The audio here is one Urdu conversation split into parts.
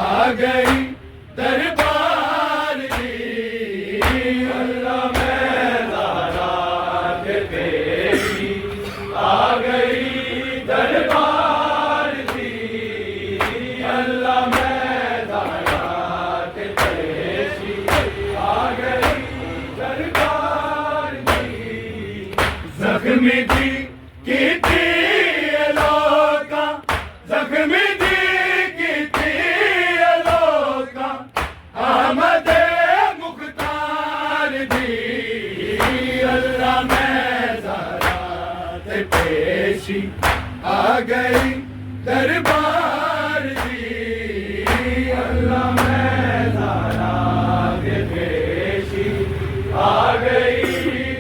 آ گئی دربار دی اللہ میں زہرا کے پیشی آ گئی دربار دی اللہ میں زہرا کے پیشی آ گئی دربار دی زخمی دی کیتی لوکا زخمی دی کیتی لوکا آمد مختار دی اللہ میں زہرا تے پیشی آ گئی دربار دی اللہ میں زہرا تے پیشی آ گئی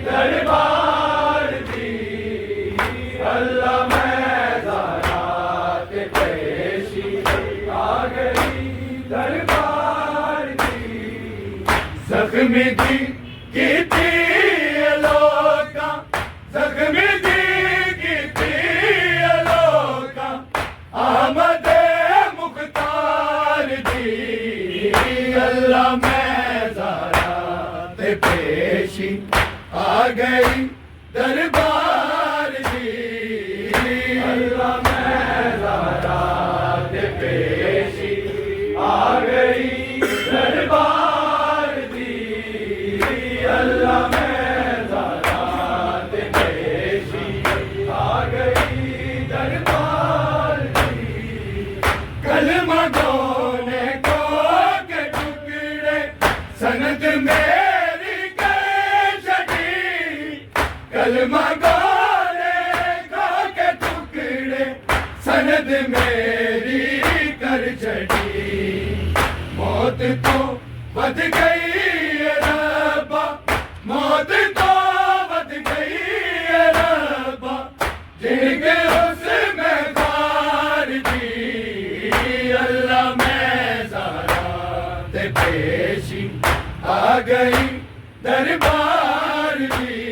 دربار دی اللہ میں زہرا تے پیشی آ گئی دربار دی زخمی دی کیتی لوکا زخمی دی کیتی لوکا آمد مختار دی اللہ میں زہرا تے پیشی آ گئی دربار دی اللہ میں زہرا تے پیشی آ گئی دربار دی اللہ میں زہرا تے پیشی آ گئی دربار دی کلمہ گونے کو کے ٹکڑے سند میری کر چھٹی کلمہ گونے کو کے ٹکڑے سند میری کر چھٹی موت تو بد گئی ربا موت تو بد گئی ربا جن کے اس میں غار دی اللہ میں زہرا تے پیشی آ گئی دربار دی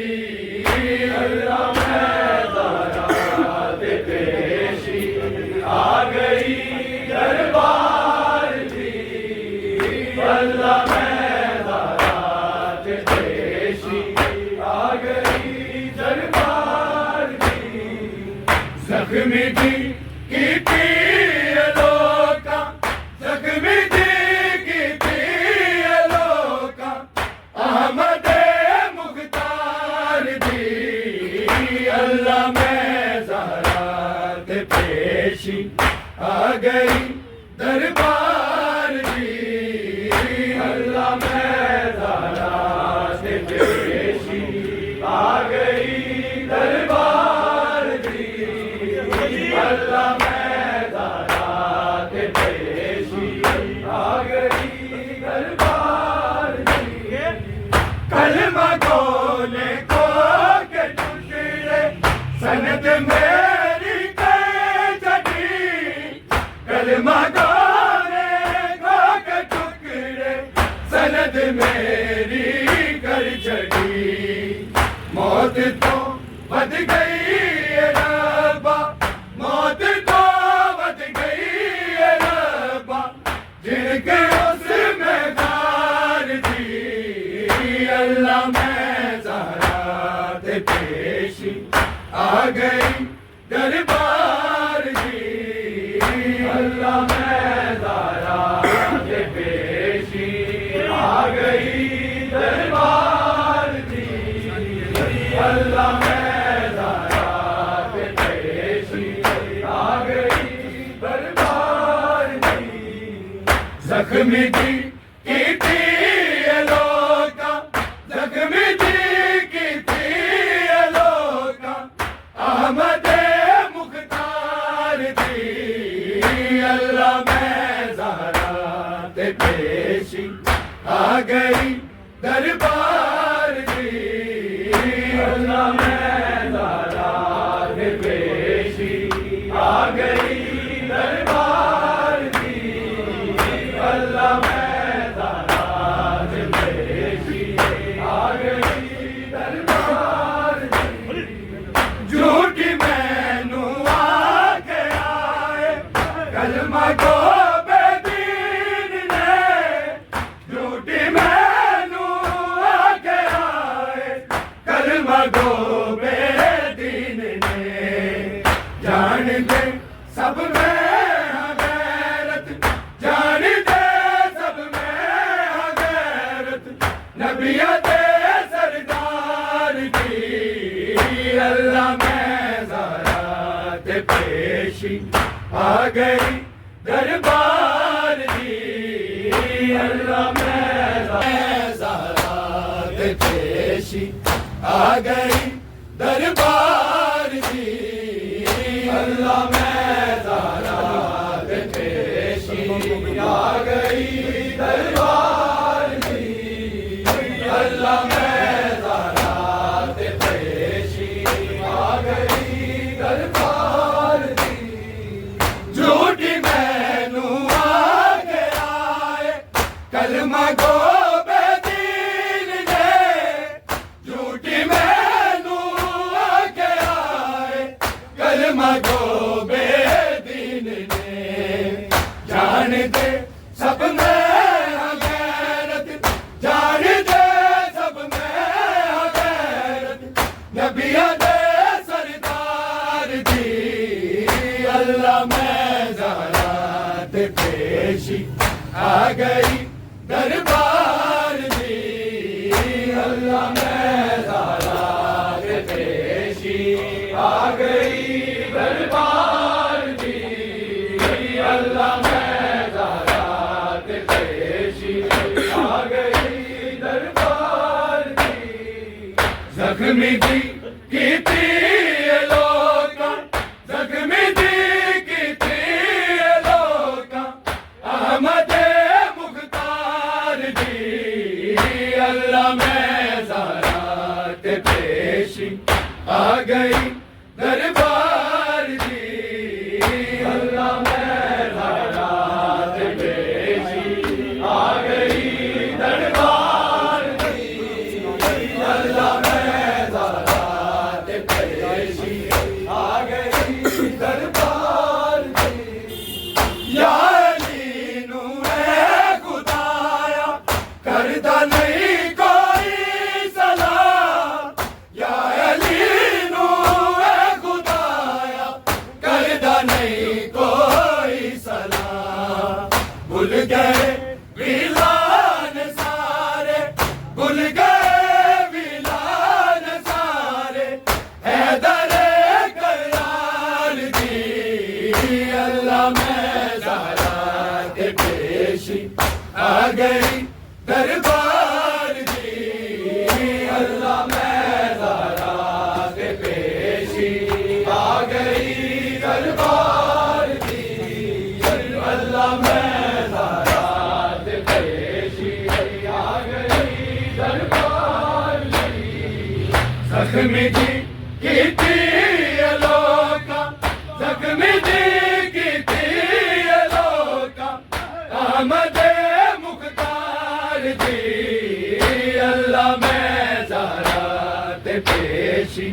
اللہ میں زہرا تے پیشی آ گئی دربار دی اللہ میں زہرا تے پیشی آ گئی دربار دی زخمی دی کیتی لوکا زخمی دی کیتی لوکا احمد مختار دی اللہ میں زہرا تے پیشی آ گئی دربار دی اللہ میں زہرا تے پیشی آ گئی دربار دی اللہ میں زہرا تے پیشی آ گئی دربار دی کلمہ گونے کو کے ٹکڑے سند میری کر چھٹی کلمہ گونے کو کے ٹکڑے سند میری کر چھٹی موت تو بد گئی ربا موت تو بد گئی ربا جن کے اس میں غار دی اللہ میں زہرا تے پیشی آ گئی دربار دی اللہ میں زہرا تے پیشی آ گئی دربار دی اللہ میں زہرا تے پیشی آ گئی دربار دی زخمی دی کیتی لوکا زخمی دی کیتی لوکا احمد مختار دی اللہ میں زہرا تے پیشی آ گئی دربار دی اللہ میں زہرا تے پیشی آ گئی دربار دی اللہ میں زہرا تے پیشی آ گئی دربار دی جھوٹی مینوں آ کے آئے کلمہ کو بے دین جان دے سب میں ہاں غیرت جان دے سب میں ہاں غیرت نبیات سردار کی اللہ میں زارات پیشی آ گئی دربار دی اللہ میں زارات پیشی آ گئی دربار دی اللہ میں زارات پیشی آ گئی دربار دی اللہ میں زارات پیشی آ گئی دربار دی جھوٹی مینوں آگے آئے کلمہ گو بے دین نے جھوٹی مینوں آگے آئے کلمہ گو بے دین نے جان دے سب میں ہاں غیرت جان دے سب میں ہاں غیرت نبیات سردار دی اللہ میں زارات پیشی آ گئی دربار دی اللہ میں زارات پیشی آ گئی دربار دی اللہ میں زارات پیشی آ گئی دربار دی زخمی دی کیتی لوکا زخمی دی کیتی لوکا احمد مختار دی اللہ میں زارات پیشی آ گئی دربار دی اللہ میں زارات پیشی آ گئی دربار دی اللہ میں زارات پیشی آ گئی دربار دی یا علی نور خدایا کردہ نہیں کوئی صلاح یا علی نور خدایا کردہ نہیں کوئی صلاح بھول گئے ویلان سارے بھول گئے ویلان سارے حیدر کرار دی اللہ میں زارات پیشی آ گئی دربار دی اللہ میں زارات پیشی آ گئی دربار دی اللہ میں زارات پیشی آ گئی دربار دی زخمی دی کیتی لوکا زخمی دی کیتی لوکا احمد مختار دی اللہ میں زارات پیشی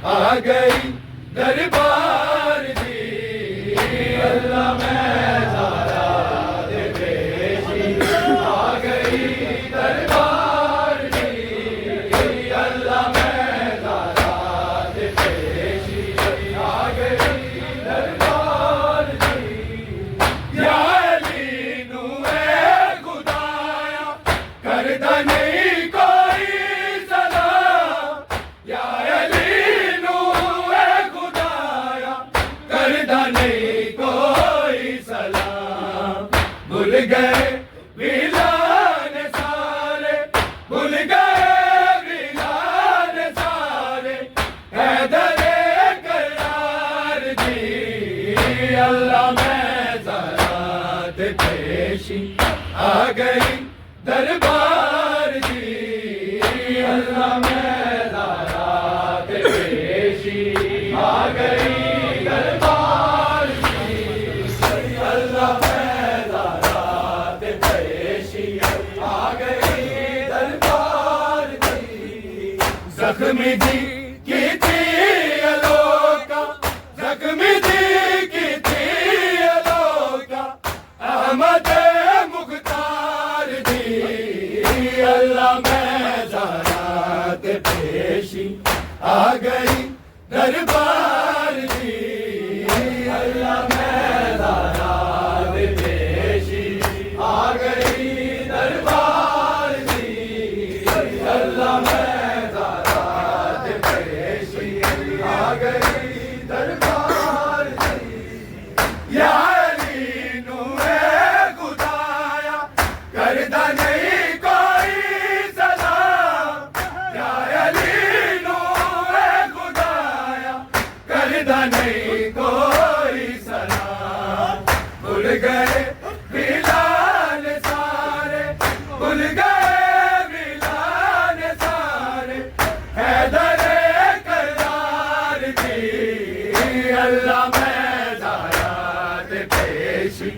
آ گئی دربار دی اللہ میں زارات پیشی آ گئی دربار دی اللہ میں زارات پیشی آ گئی دربار دی یا علی نور خدایا کردہ نہیں کوئی صلاح یا علی نور خدایا کردہ نہیں کوئی صلاح بھول گئے ویلان سارے بھول گئے ویلان سارے حیدر کرار دی اللہ میں زارات پیشی آ گئی دربار دی اللہ میں زارات پیشی آ گئی دربار دی اللہ میں زارات پیشی آ گئی دربار دی زخمی دی کیتی لوکا زخمی دی کیتی لوکا احمد مختار دی اللہ میں زارات پیشی آ گئی دربار دی اللہ میں زارات پیشی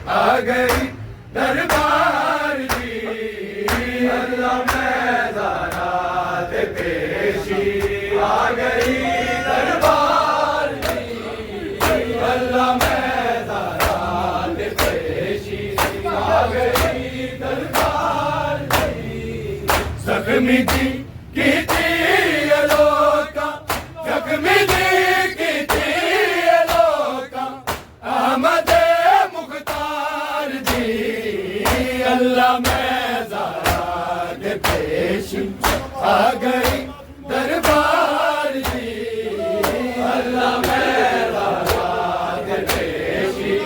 آ گئی دربار دی اللہ میں زارات پیشی آ گئی دربار دی اللہ میں زارات پیشی آ گئی دربار دی زخمی جی کی تھی لوکا زخمی جی کی تھی لوکا احمد مختار جی اللہ میں زارات پیشی آ گئی دربار دی اللہ میں زارات پیشی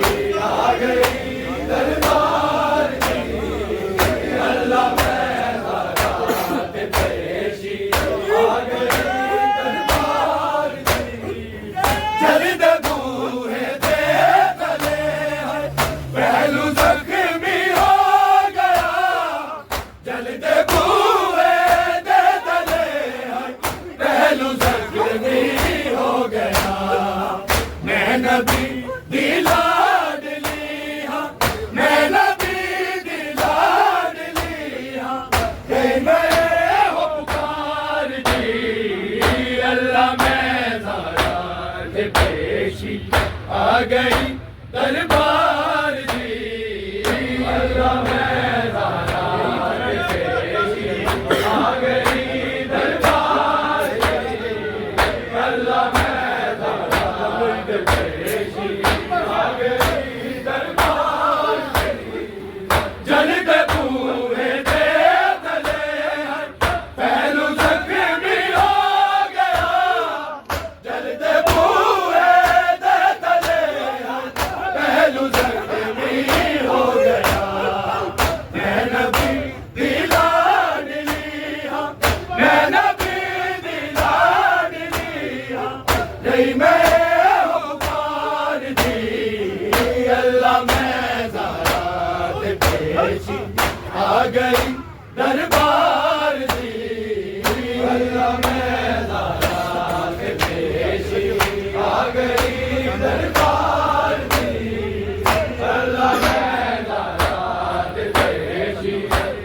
آ گئی دربار دی اللہ میں زارات پیشی آ گئی دربار دی جلد بوئے دے تلے ہے پہلو زخمی ہو گیا جلد بوئے دے تلے ہے پہلو زخمی ہو گیا میں نبی دلا ڈلی ہاں میں نبی دلا ڈلی ہاں کہ میں ہو پکار جی اللہ میں زارات پیشی آ گئی دربار دی اللہ میں زارات پیشی آ گئی دربار دی اللہ میں زارات پیشی آ گئی دربار دی جلد بوئے دے تلے ہے پہلو زخمی ہو گیا جلد بوئے دے تلے ہے پہلو زخمی ہو گیا میں نبی دلا ڈلی ہاں میں نبی دلا ڈلی ہاں نہیں میں ہو پار دی اللہ میں زارات پیشی آ گئی دربار دی اللہ میں زارات پیشی آ گئی دربار دی اللہ میں زارات پیشی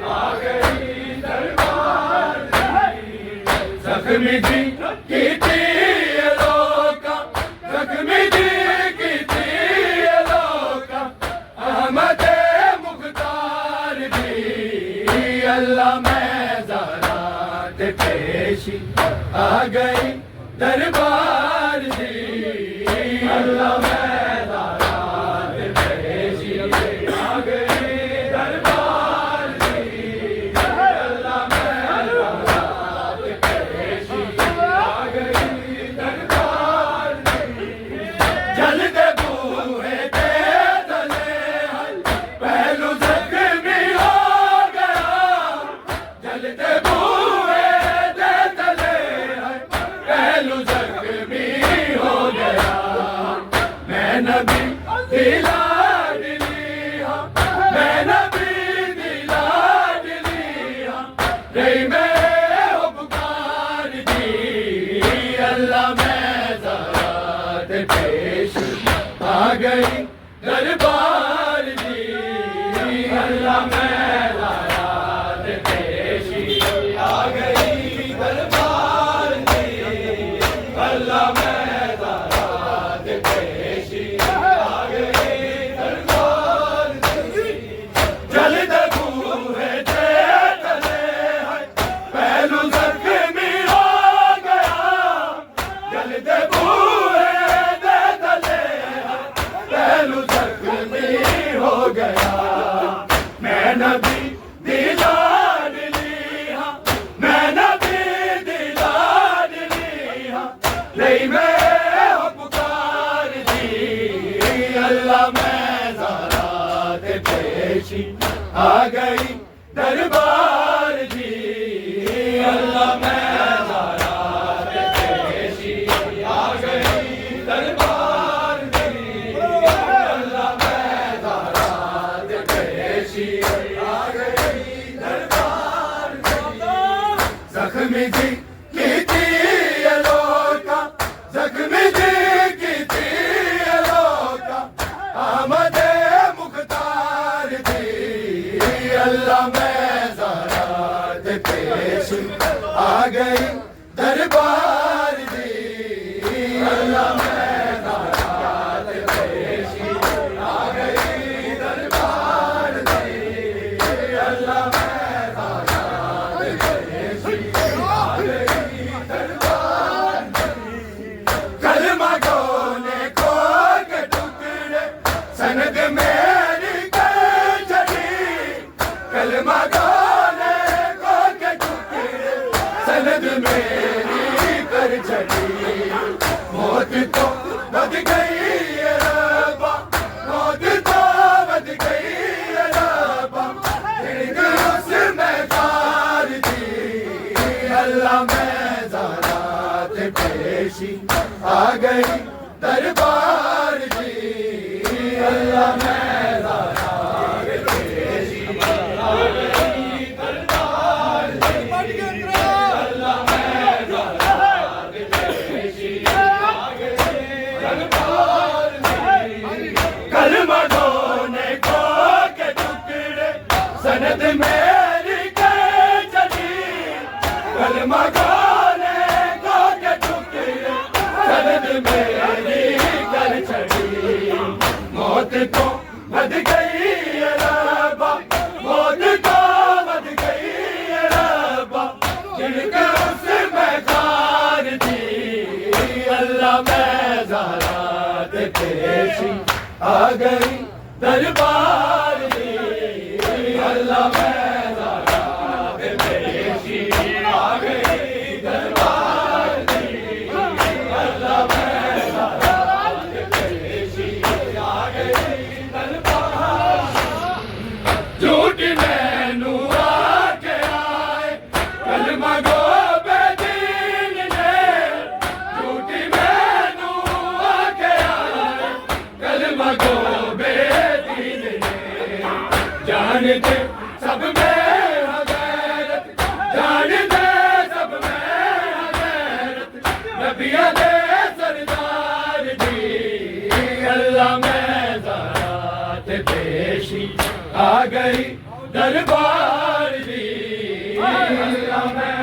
آ گئی دربار دی زخمی جی کی تھی لوکا زخمی جی کی تھی لوکا احمد مختار جی اللہ میں زارات پیشی آ گئی دربار دی اللہ میں زارات پیشی آ گئی دربار دی اللہ میں زارات پیشی آ گئی دربار دی جلد بوئے دے تلے ہے پہلو زخمی ہو گیا جلد بوئے دے تلے ہے پہلو زخمی ہو گیا میں نبی دلا ڈلی ہاں میں نبی دلا ڈلی ہاں نہیں میں ہو پکار دی اللہ میں زارات پیشی آ گئی دربار دی اللہ میں زارات پیشی آ گئی دربار دی اللہ میں زارات پیشی آ گئی دربار دی جلد بوئے دے تلے ہے پہلو زخمی ہو گیا جلد بوئے دے تلے ہے پہلو زخمی ہو گیا میں نبی دلا ڈلی ہاں میں نبی دلا ڈلی ہاں نہیں میں ہو پکار دی اللہ میں زارات پیشی آ گئی دربار دی اللہ میں زارات پیشی آ گئی دربار دی اللہ میں زارات پیشی آ گئی دربار دی زخمی جی کی تھی لوکا زخمی جی کی تھی گئی دربار دی اللہ میں زارات پیشی آ گئی دربار دی اللہ میں زارات پیشی آ گئی دربار دی کلمہ دھونے کو کے ٹکڑے سند میری کر چلی کلمہ دھونے کو کے ٹکڑے سند میری کر چلی موت کو بد گئی ربا موت کو بد گئی ربا جن کے اس میں خار دی اللہ میں زارات پیشی آ گئی دربار دی اللہ میں زارات پیشی آ گئی دربار دی اللہ میں زارات پیشی آ گئی دربار جھوٹ مینو آ کے آئے کلمہ گو بے دین نے جھوٹ مینو آ کے آئے کلمہ گو بے دین نے جانتے سب میں غیرت جانتے سب میں غیرت نبیوں دے سردار دی اللہ میں زارات پیشی آ گئی دربار دی اللہ میں